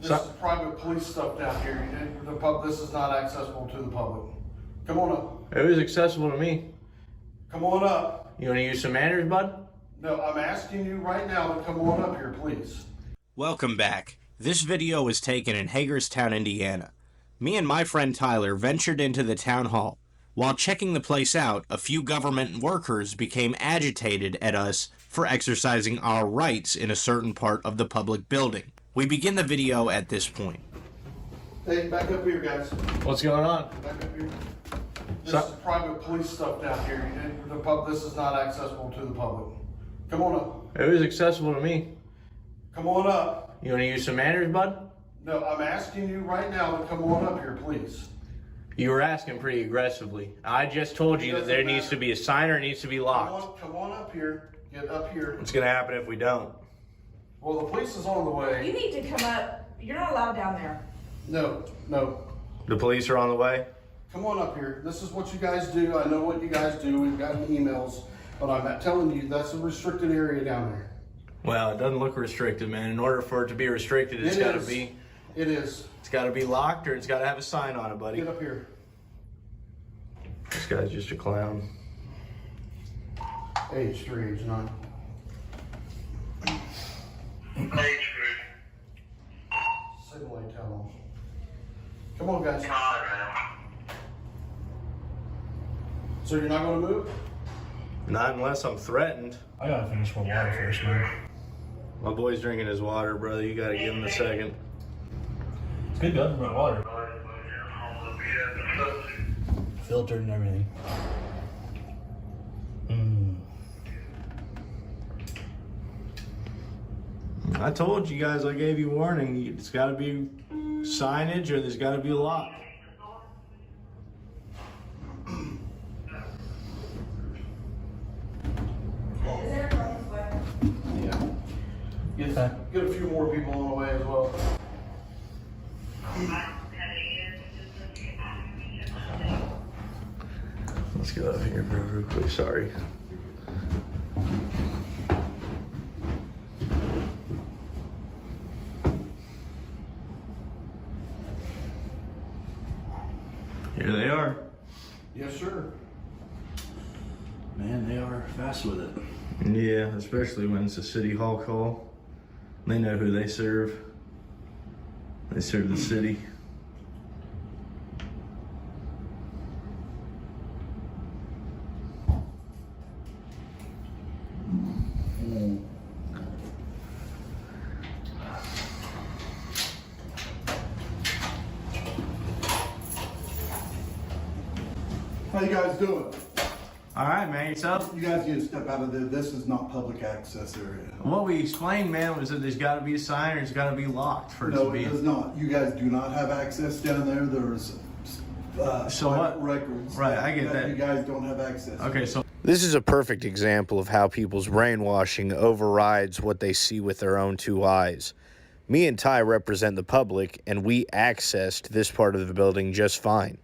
This is private police stuff down here. This is not accessible to the public. Come on up. It was accessible to me. Come on up. You want to use some manners, bud? No, I'm asking you right now to come on up here, please. Welcome back. This video was taken in Hagerstown, Indiana. Me and my friend Tyler ventured into the town hall. While checking the place out, a few government workers became agitated at us for exercising our rights in a certain part of the public building. We begin the video at this point. Hey, back up here, guys. What's going on? Back up here. This is private police stuff down here. This is not accessible to the public. Come on up. It was accessible to me. Come on up. You want to use some manners, bud? No, I'm asking you right now to come on up here, please. You were asking pretty aggressively. I just told you that there needs to be a sign or it needs to be locked. Come on up here. Get up here. What's going to happen if we don't? Well, the police is on the way. You need to come up. You're not allowed down there. No. The police are on the way? Come on up here. This is what you guys do. I know what you guys do. We've gotten emails. But I'm not telling you that's a restricted area down there. Well, it doesn't look restricted, man. In order for it to be restricted, it's got to be... It is. It's got to be locked or it's got to have a sign on it, buddy. Get up here. This guy's just a clown. Age 3, age 9. Age 3. Signal light, tell them. Come on, guys. So you're not going to move? Not unless I'm threatened. I gotta finish my water first, man. My boy's drinking his water, brother. You gotta give him a second. It's good government water. Filtered and everything. I told you guys, I gave you warning. It's gotta be signage or there's gotta be a lock. Get a few more people on the way as well. Let's get out of here real quick. Sorry. Here they are. Yes, sir. Man, they are fast with it. Yeah, especially when it's a city hall call. They know who they serve. They serve the city. How you guys doing? All right, man. Yourself? You guys need to step out of there. This is not public access area. What we explained, man, was that there's got to be a sign or it's got to be locked for it to No, be. it does not. You guys do not have access down there. There's So what? records. Right, I get that. You guys don't have access. Okay, so This is a perfect example of how people's brainwashing overrides what they see with their own two eyes. Me and Ty represent the public, and we accessed this part of the building just fine.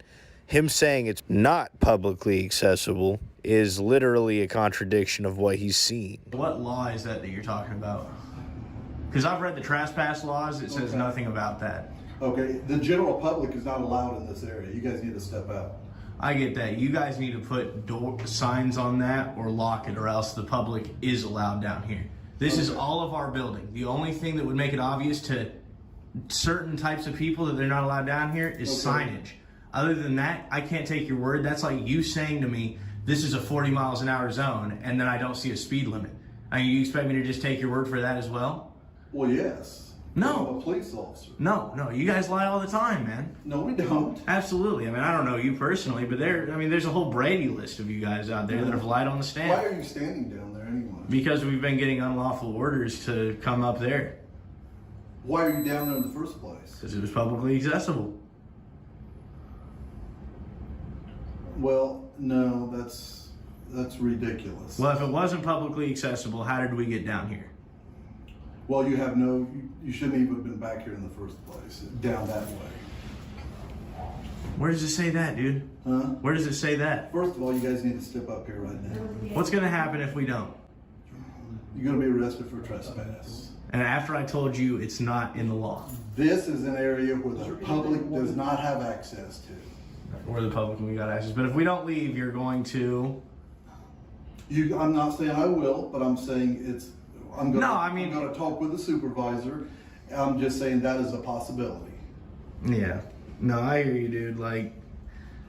Him saying it's not publicly accessible is literally a contradiction of what he's seen. what law is that you're talking about? Because I've read the trespass laws. It says nothing about that. Okay, the general public is not allowed in this area. You guys need to step out. I get that. You guys need to put signs on that or lock it, or else the public is allowed down here. This is all of our building. The only thing that would make it obvious to certain types of people that they're not allowed down here is signage. Other than that, I can't take your word. That's like you saying to me, this is a 40 miles an hour zone, and then I don't see a speed limit. I mean, you expect me to just take your word for that as well? Well, yes. No. I'm a police officer. No, you guys lie all the time, man. No, we don't. Absolutely. I mean, I don't know you personally, but there's a whole Brady list of you guys out there that have lied on the stand. Why are you standing down there anyway? Because we've been getting unlawful orders to come up there. Why are you down there in the first place? Because it was publicly accessible. Well, no, that's ridiculous. Well, if it wasn't publicly accessible, how did we get down here? Well, you shouldn't even have been back here in the first place, down that way. Where does it say that, dude? Huh? Where does it say that? First of all, you guys need to step up here right now. What's going to happen if we don't? You're going to be arrested for trespass. And after I told you it's not in the law. This is an area where the public does not have access to. We're the public and we got access. But if we don't leave, you're going to. I'm not saying I will, but I'm saying I'm going to talk with the supervisor. I'm just saying that is a possibility. Yeah. No, I hear you, dude. Like,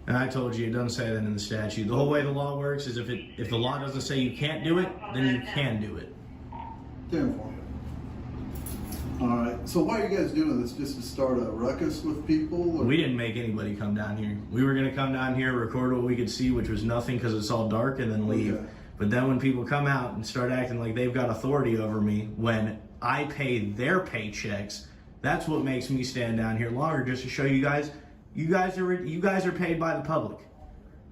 and I told you, it doesn't say that in the statute. The whole way the law works is if the law doesn't say you can't do it, then you can do it. 10 for you. All right. So why are you guys doing this? Just to start a ruckus with people? Or? We didn't make anybody come down here. We were going to come down here, record what we could see, which was nothing because it's all dark, and then leave. Okay. But then when people come out and start acting like they've got authority over me when I pay their paychecks, that's what makes me stand down here longer, just to show you guys. You guys are paid by the public.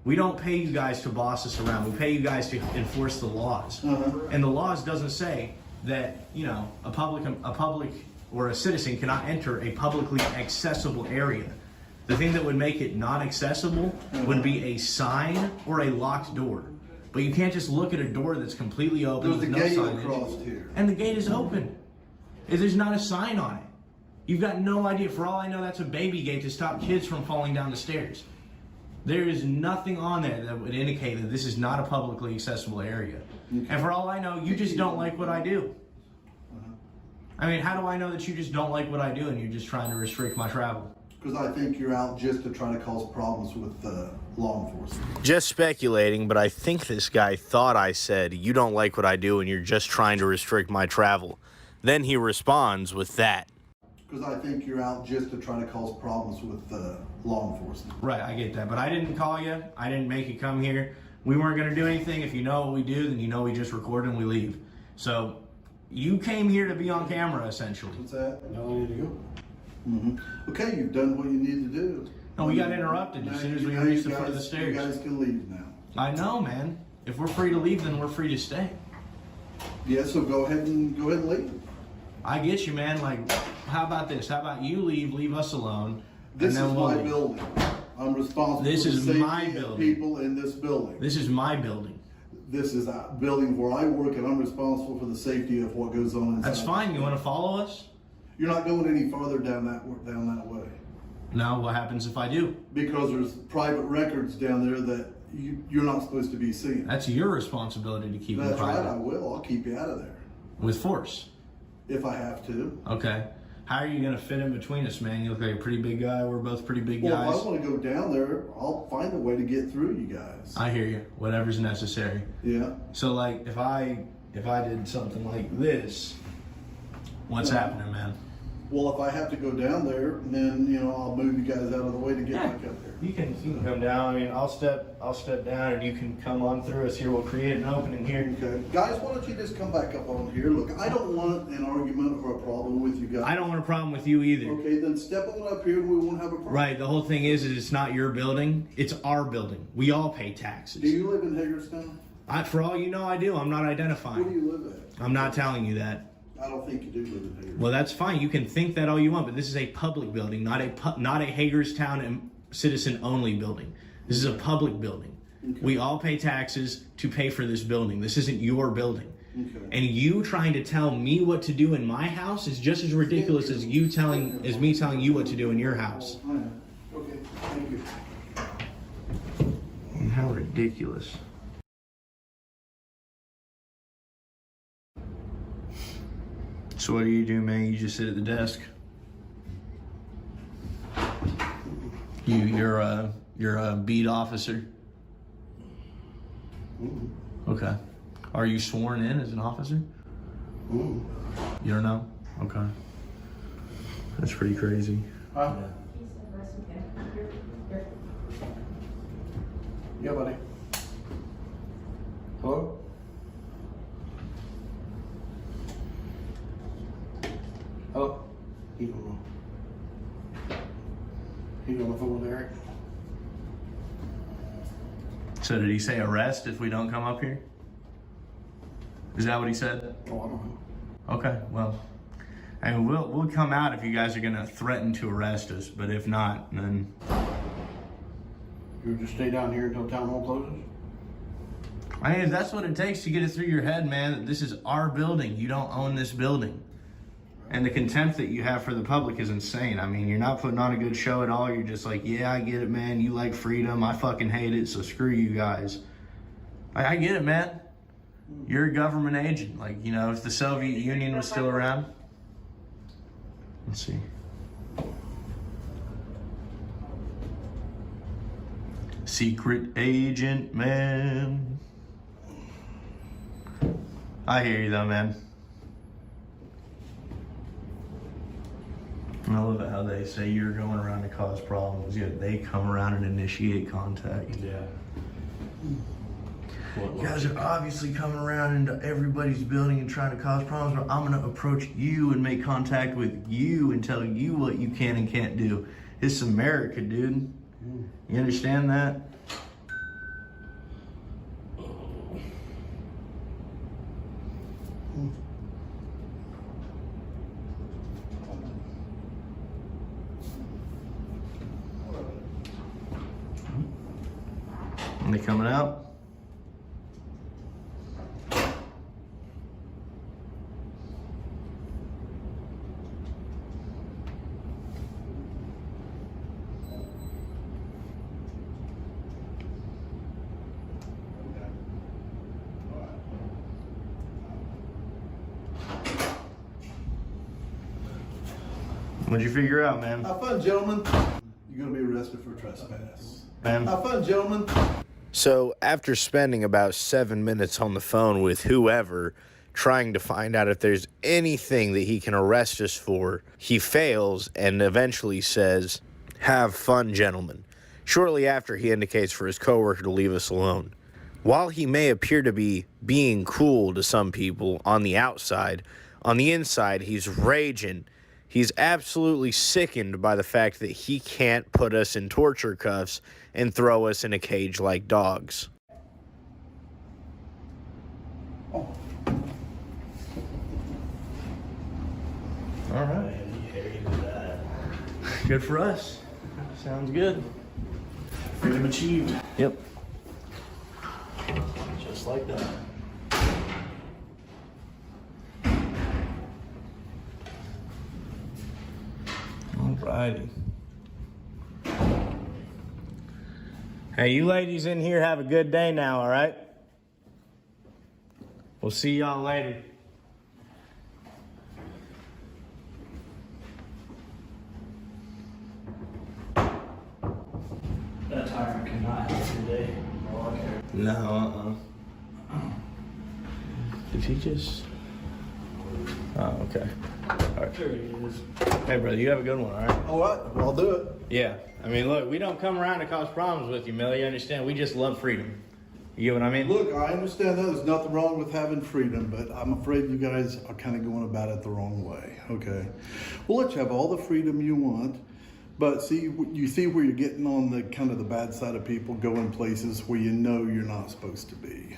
We don't pay you guys to boss us around. We pay you guys to enforce the laws. And the laws doesn't say that, you know, a public or a citizen cannot enter a publicly accessible area. The thing that would make it not accessible would be a sign or a locked door. But you can't just look at a door that's completely open There's with a no gate signage. across here. And the gate is open. There's not a sign on it. You've got no idea. For all I know, that's a baby gate to stop kids from falling down the stairs. There is nothing on there that would indicate that this is not a publicly accessible area. Okay. And for all I know, you just don't like what I do. I mean, how do I know that you just don't like what I do and you're just trying to restrict my travel? Because I think you're out just to try to cause problems with law enforcement. Just speculating, but I think this guy thought I said, "You don't like what I do and you're just trying to restrict my travel." Then he responds with that. Because I think you're out just to try to cause problems with law enforcement. Right, I get that. But I didn't call you. I didn't make you come here. We weren't going to do anything. If you know what we do, then you know we just record and we leave. So you came here to be on camera, essentially. What's that? Now I need to go. Mm-hmm. Okay, you've done what you need to do. No, we got interrupted as soon as we reached the foot of the stairs. You guys can leave now. I know, man. If we're free to leave, then we're free to stay. Yeah, so go ahead and leave. I get you, man. Like, how about this? How about you leave us alone. This and is then we'll my leave. building. I'm responsible This for is the safety my of building. people in this building. This is my building. This is a building where I work, and I'm responsible for the safety of what goes on inside. That's fine. You want to follow us? You're not going any farther down that way. No. What happens if I do? Because there's private records down there that you're not supposed to be seeing. That's your responsibility to keep them That's right, private. I will. I'll keep you out of there. With force. If I have to. Okay. How are you going to fit in between us, man? You look like a pretty big guy. We're both pretty big Well, guys. if I want to go down there, I'll find a way to get through you guys. I hear you. Whatever's necessary. Yeah. So, like, if I did something like this, what's happening, man? Well, if I have to go down there, then I'll move you guys out of the way to get back up there. You can come down. I mean, I'll step down, and you can come on through us here. We'll create an opening here. Okay, guys, why don't you just come back up on here? Look, I don't want an argument or a problem with you guys. I don't want a problem with you either. Okay, then step on up here, and we won't have a problem. Right. The whole thing is it's not your building. It's our building. We all pay taxes. Do you live in Hagerstown? For all you know, I do. I'm not Where identifying. do you live at? I'm not telling you that. I don't think you do live in Hagerstown. Well, that's fine. You can think that all you want, but this is a public building, not a Hagerstown citizen-only building. This is a public building. Okay. We all pay taxes to pay for this building. This isn't your building. Okay. And you trying to tell me what to do in my house is just as ridiculous as me telling you what to do in your house. Okay, thank you. How ridiculous. So what do you do, man? You just sit at the desk. You're a beat officer. Okay. Are you sworn in as an officer? You don't know? Okay. That's pretty crazy. Yeah, buddy. Hello? Hello? He's on the phone with Eric. So did he say arrest if we don't come up here? Is that what he said? Oh, I don't know. Okay, well, I mean, we'll come out if you guys are gonna threaten to arrest us, but if not, then You'll just stay down here until town hall closes? I mean, if that's what it takes to get it through your head, man, that this is our building. You don't own this building. And the contempt that you have for the public is insane. I mean, you're not putting on a good show at all. You're just like, yeah, I get it, man. You like freedom. I fucking hate it, so screw you guys. I get it, man. You're a government agent. Like, you know, if the Soviet Union was still around. Let's see. Secret agent, man. I hear you though, man. I love it how they say you're going around to cause problems, yet they come around and initiate contact. Yeah. You guys are obviously coming around into everybody's building and trying to cause problems, but I'm going to approach you and make contact with you and tell you what you can and can't do. It's America, dude. You understand that? Are they coming out? What'd you figure out, man? Have fun, gentlemen. You're gonna be arrested for trespass. Man. Have fun, gentlemen. So, after spending about 7 minutes on the phone with whoever, trying to find out if there's anything that he can arrest us for, he fails and eventually says, "Have fun, gentlemen." Shortly after, he indicates for his coworker to leave us alone. While he may appear to be being cool to some people on the outside, on the inside, he's raging. He's absolutely sickened by the fact that he can't put us in torture cuffs and throw us in a cage like dogs. All right. Good for us. Sounds good. Freedom achieved. Yep. Just like that. Alrighty. Hey, you ladies in here have a good day now, all right? We'll see y'all later. That tyrant cannot have a day. All I care. No, Did he just... Oh, okay. All right. There he is. Hey, brother, you have a good one, all right? All right, I'll do it. Yeah. I mean, look, we don't come around to cause problems with you, Millie. You understand? We just love freedom. You get what I mean? Look, I understand that there's nothing wrong with having freedom, but I'm afraid you guys are kind of going about it the wrong way, okay? We'll let you have all the freedom you want, but you see where you're getting on the kind of the bad side of people, going places where you know you're not supposed to be.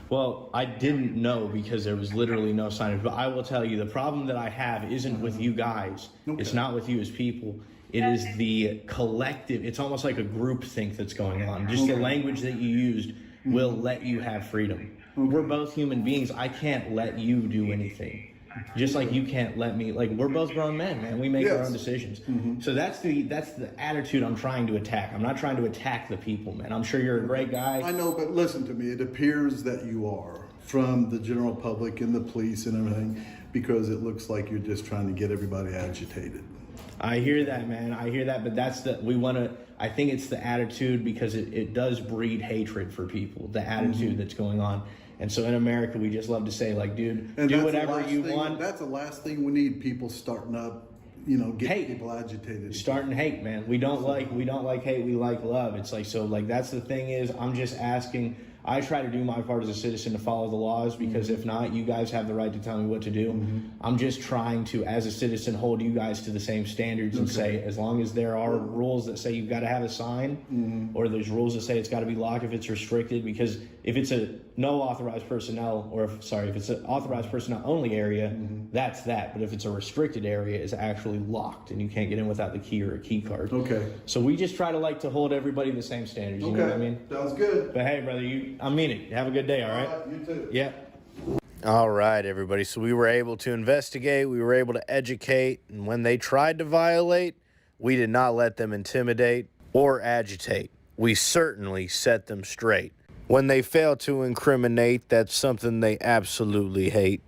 Well, I didn't know because there was literally no signage. But I will tell you, the problem that I have isn't with you guys. Okay. It's not with you as people. It is the collective. It's almost like a group think that's going on. Just the language that you used will let you have freedom. We're both human beings. I can't let you do anything. Just like you can't let me, like, we're both grown men, man. We make our own decisions. So that's the attitude I'm trying to attack. I'm not trying to attack the people, man. I'm sure you're a great guy. I know, but listen to me. It appears that you are, from the general public and the police and everything, because it looks like you're just trying to get everybody agitated. I hear that, man. I hear that, but I think it's the attitude, because it does breed hatred for people, the attitude that's going on. And so in America, we just love to say, like, dude, And do that's whatever the you last thing, want. That's the last thing we need, people starting up, getting Hate. people agitated. Starting hate, man. We don't like hate, we like love. It's like, so like, that's the thing is, I'm just asking, I try to do my part as a citizen to follow the laws, because if not, you guys have the right to tell me what to do. I'm just trying to, as a citizen, hold you guys to the same standards and say, as long as there are rules that say you've got to have a sign, or there's rules that say it's got to be locked if it's restricted, because if it's a no authorized personnel, or if it's an authorized personnel only area, that's that. But if it's a restricted area, it's actually locked and you can't get in without the key or a key card. Okay. So we just try to hold everybody the same standards. You know what I mean? Sounds good. But hey, brother, I mean it. Have a good day, all right? You too. Yeah. All right, everybody. So we were able to investigate, we were able to educate, and when they tried to violate, we did not let them intimidate or agitate. We certainly set them straight. When they fail to incriminate, that's something they absolutely hate.